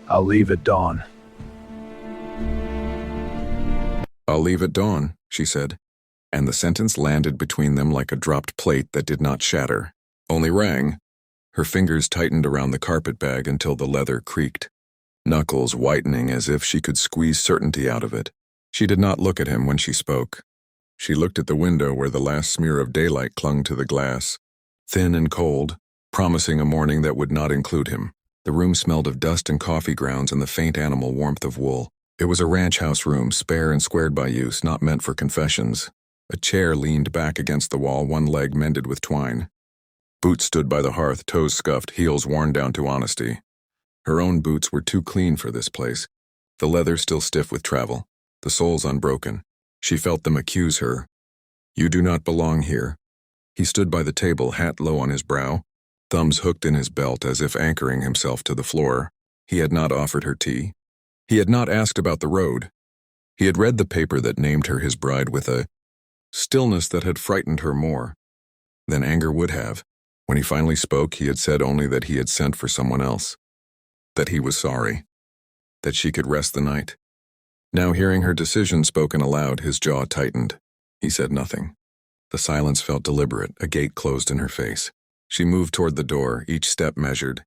I'll leave at dawn. I'll leave at dawn, she said, and the sentence landed between them like a dropped plate that did not shatter, only rang. Her fingers tightened around the carpet bag until the leather creaked, knuckles whitening as if she could squeeze certainty out of it. She did not look at him when she spoke. She looked at the window where the last smear of daylight clung to the glass, thin and cold, promising a morning that would not include him. The room smelled of dust and coffee grounds and the faint animal warmth of wool. It was a ranch house room, spare and squared by use, not meant for confessions. A chair leaned back against the wall, one leg mended with twine. Boots stood by the hearth, toes scuffed, heels worn down to honesty. Her own boots were too clean for this place, the leather still stiff with travel, the soles unbroken. She felt them accuse her. You do not belong here. He stood by the table, hat low on his brow, thumbs hooked in his belt as if anchoring himself to the floor. He had not offered her tea. He had not asked about the road. He had read the paper that named her his bride with a stillness that had frightened her more than anger would have. When he finally spoke, he had said only that he had sent for someone else, that he was sorry, that she could rest the night. Now, hearing her decision spoken aloud, his jaw tightened. He said nothing. The silence felt deliberate, a gate closed in her face. She moved toward the door, each step measured,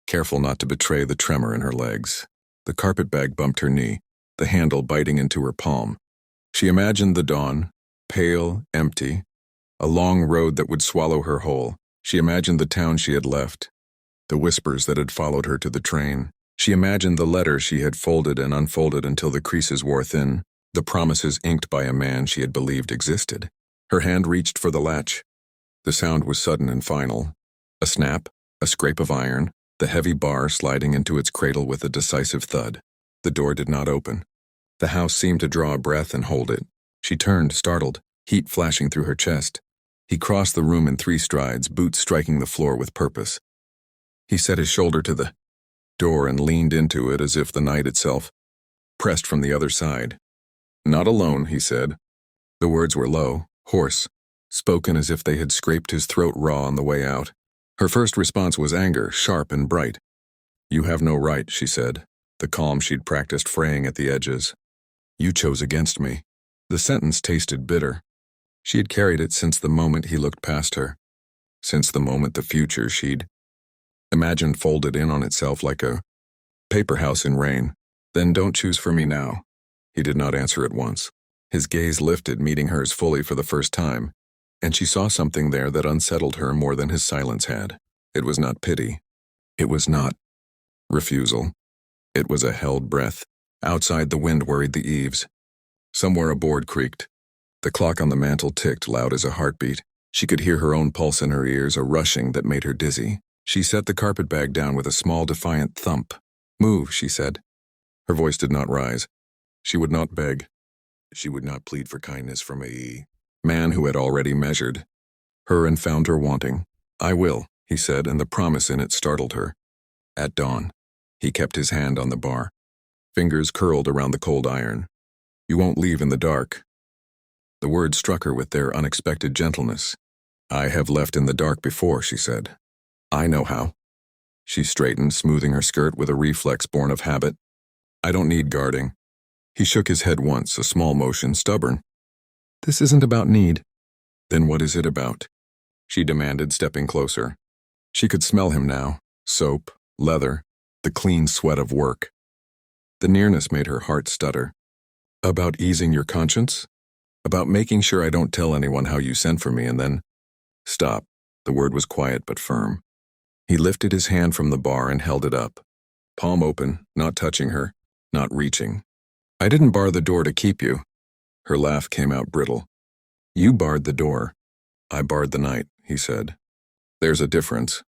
careful not to betray the tremor in her legs. The carpetbag bumped her knee, the handle biting into her palm. She imagined the dawn, pale, empty, a long road that would swallow her whole. She imagined the town she had left, the whispers that had followed her to the train. She imagined the letter she had folded and unfolded until the creases wore thin, the promises inked by a man she had believed existed. Her hand reached for the latch. The sound was sudden and final. A snap, a scrape of iron, the heavy bar sliding into its cradle with a decisive thud. The door did not open. The house seemed to draw a breath and hold it. She turned, startled, heat flashing through her chest. He crossed the room in 3 strides, boots striking the floor with purpose. He set his shoulder to the door and leaned into it as if the night itself pressed from the other side. Not alone, he said. The words were low, hoarse, spoken as if they had scraped his throat raw on the way out. Her first response was anger, sharp and bright. You have no right, she said, the calm she'd practiced fraying at the edges. You chose against me. The sentence tasted bitter. She had carried it since the moment he looked past her, since the moment the future she'd imagined folded in on itself like a paper house in rain. Then don't choose for me now. He did not answer at once. His gaze lifted, meeting hers fully for the first time, and she saw something there that unsettled her more than his silence had. It was not pity. It was not refusal. It was a held breath. Outside, the wind worried the eaves. Somewhere a board creaked. The clock on the mantel ticked, loud as a heartbeat. She could hear her own pulse in her ears, a rushing that made her dizzy. She set the carpetbag down with a small, defiant thump. Move, she said. Her voice did not rise. She would not beg. She would not plead for kindness from a man who had already measured her and found her wanting. I will, he said, and the promise in it startled her. At dawn. He kept his hand on the bar, fingers curled around the cold iron. You won't leave in the dark. The words struck her with their unexpected gentleness. I have left in the dark before, she said. I know how. She straightened, smoothing her skirt with a reflex born of habit. I don't need guarding. He shook his head once, a small motion, stubborn. This isn't about need. Then what is it about? She demanded, stepping closer. She could smell him now. Soap, leather, the clean sweat of work. The nearness made her heart stutter. About easing your conscience? About making sure I don't tell anyone how you sent for me and then… Stop. The word was quiet but firm. He lifted his hand from the bar and held it up. Palm open, not touching her, not reaching. I didn't bar the door to keep you. Her laugh came out brittle. You barred the door. I barred the night, he said. There's a difference.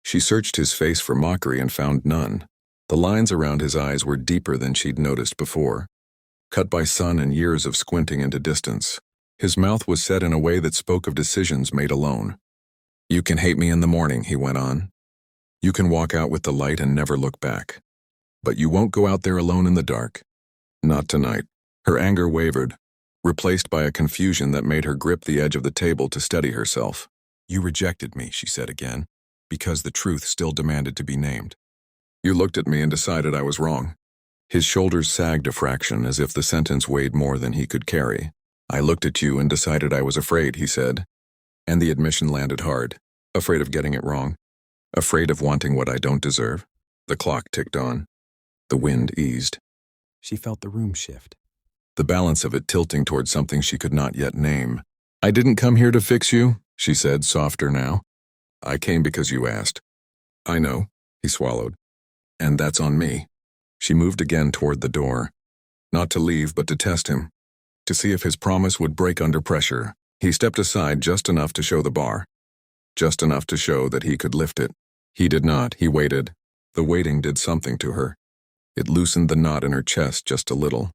She searched his face for mockery and found none. The lines around his eyes were deeper than she'd noticed before, cut by sun and years of squinting into distance. His mouth was set in a way that spoke of decisions made alone. You can hate me in the morning, he went on. You can walk out with the light and never look back. But you won't go out there alone in the dark. Not tonight. Her anger wavered, replaced by a confusion that made her grip the edge of the table to steady herself. You rejected me, she said again, because the truth still demanded to be named. You looked at me and decided I was wrong." His shoulders sagged a fraction as if the sentence weighed more than he could carry. "I looked at you and decided I was afraid," he said. And the admission landed hard. Afraid of getting it wrong. Afraid of wanting what I don't deserve. The clock ticked on. The wind eased. She felt the room shift. The balance of it tilting toward something she could not yet name. "I didn't come here to fix you," she said, softer now. "I came because you asked." "I know," he swallowed. "And that's on me." She moved again toward the door. Not to leave, but to test him. To see if his promise would break under pressure. He stepped aside just enough to show the bar. Just enough to show that he could lift it. He did not. He waited. The waiting did something to her. It loosened the knot in her chest just a little.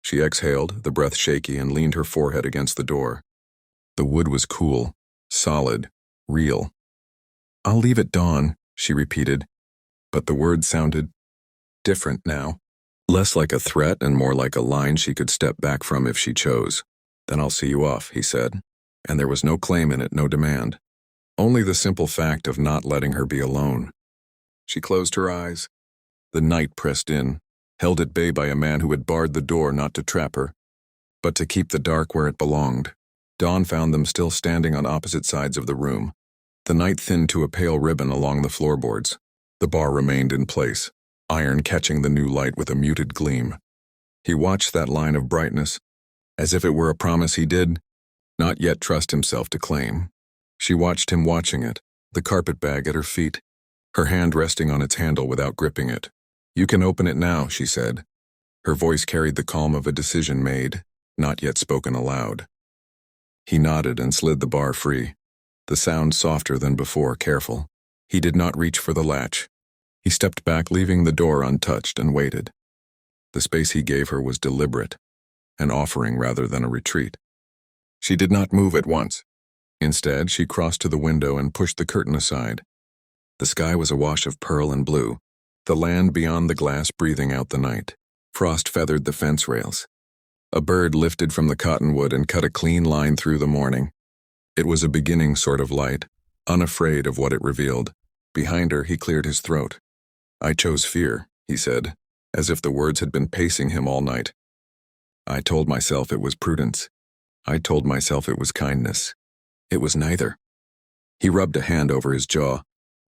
She exhaled, the breath shaky, and leaned her forehead against the door. The wood was cool, solid, real. "I'll leave at dawn," she repeated. But the words sounded different now. Less like a threat and more like a line she could step back from if she chose. "Then I'll see you off," he said. And there was no claim in it, no demand. Only the simple fact of not letting her be alone. She closed her eyes. The night pressed in, held at bay by a man who had barred the door not to trap her, but to keep the dark where it belonged. Dawn found them still standing on opposite sides of the room. The night thinned to a pale ribbon along the floorboards. The bar remained in place, iron catching the new light with a muted gleam. He watched that line of brightness, as if it were a promise he did not yet trust himself to claim. She watched him watching it, the carpet bag at her feet, her hand resting on its handle without gripping it. "You can open it now," she said. Her voice carried the calm of a decision made, not yet spoken aloud. He nodded and slid the bar free, the sound softer than before, careful. He did not reach for the latch. He stepped back, leaving the door untouched, and waited. The space he gave her was deliberate, an offering rather than a retreat. She did not move at once. Instead, she crossed to the window and pushed the curtain aside. The sky was a wash of pearl and blue, the land beyond the glass breathing out the night. Frost feathered the fence rails. A bird lifted from the cottonwood and cut a clean line through the morning. It was a beginning sort of light, unafraid of what it revealed. Behind her, he cleared his throat. "I chose fear," he said, as if the words had been pacing him all night. "I told myself it was prudence. I told myself it was kindness. It was neither." He rubbed a hand over his jaw,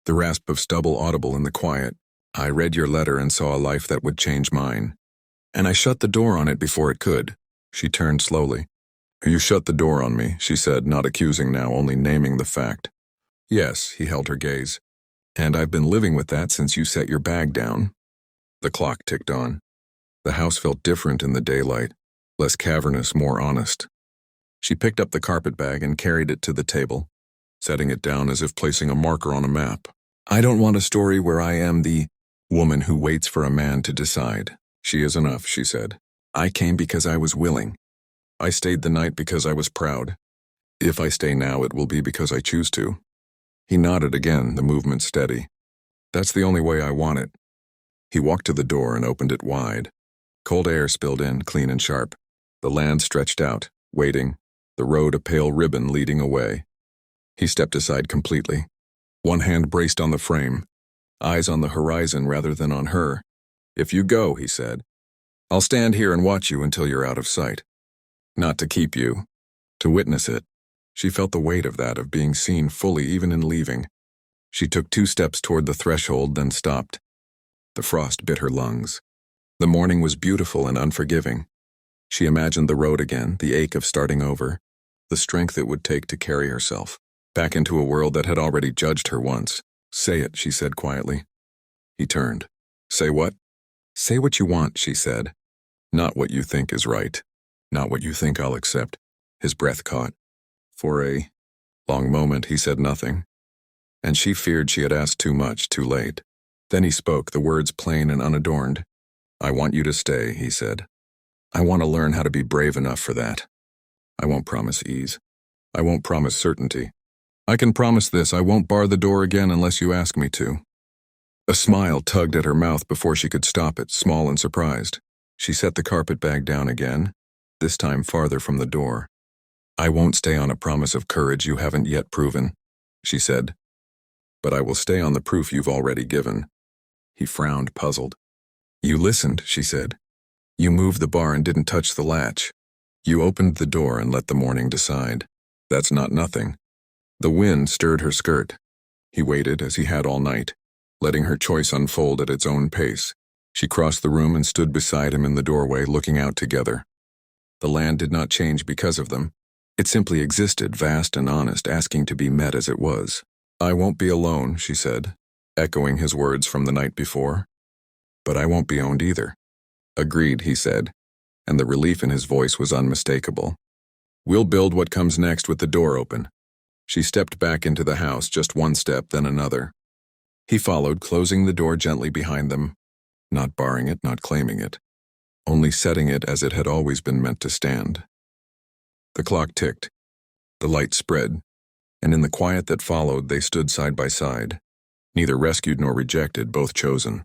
the rasp of stubble audible in the quiet. "I read your letter and saw a life that would change mine. And I shut the door on it before it could." She turned slowly. "You shut the door on me," she said, not accusing now, only naming the fact. "Yes," he held her gaze. "And I've been living with that since you set your bag down." The clock ticked on. The house felt different in the daylight, less cavernous, more honest. She picked up the carpet bag and carried it to the table, setting it down as if placing a marker on a map. "I don't want a story where I am the woman who waits for a man to decide. She is enough," she said. "I came because I was willing. I stayed the night because I was proud. If I stay now, it will be because I choose to." He nodded again, the movement steady. "That's the only way I want it." He walked to the door and opened it wide. Cold air spilled in, clean and sharp. The land stretched out, waiting, the road a pale ribbon leading away. He stepped aside completely. One hand braced on the frame, eyes on the horizon rather than on her. "If you go," he said, "I'll stand here and watch you until you're out of sight. Not to keep you, to witness it." She felt the weight of that, of being seen fully even in leaving. She took 2 steps toward the threshold, then stopped. The frost bit her lungs. The morning was beautiful and unforgiving. She imagined the road again, the ache of starting over, the strength it would take to carry herself back into a world that had already judged her once. "Say it," she said quietly. He turned. "Say what?" "Say what you want," she said. "Not what you think is right. Not what you think I'll accept." His breath caught. For a long moment, he said nothing, and she feared she had asked too much, too late. Then he spoke, the words plain and unadorned. "I want you to stay," he said. "I want to learn how to be brave enough for that. I won't promise ease. I won't promise certainty. I can promise this: I won't bar the door again unless you ask me to." A smile tugged at her mouth before she could stop it, small and surprised. She set the carpet bag down again, this time farther from the door. "I won't stay on a promise of courage you haven't yet proven," she said. "But I will stay on the proof you've already given." He frowned, puzzled. You listened, she said. You moved the bar and didn't touch the latch. You opened the door and let the morning decide. That's not nothing. The wind stirred her skirt. He waited, as he had all night, letting her choice unfold at its own pace. She crossed the room and stood beside him in the doorway, looking out together. The land did not change because of them. It simply existed, vast and honest, asking to be met as it was. I won't be alone, she said, echoing his words from the night before. But I won't be owned either. Agreed, he said, and the relief in his voice was unmistakable. We'll build what comes next with the door open. She stepped back into the house, just one step, then another. He followed, closing the door gently behind them, not barring it, not claiming it, only setting it as it had always been meant to stand. The clock ticked, the light spread, and in the quiet that followed they stood side by side, neither rescued nor rejected, both chosen.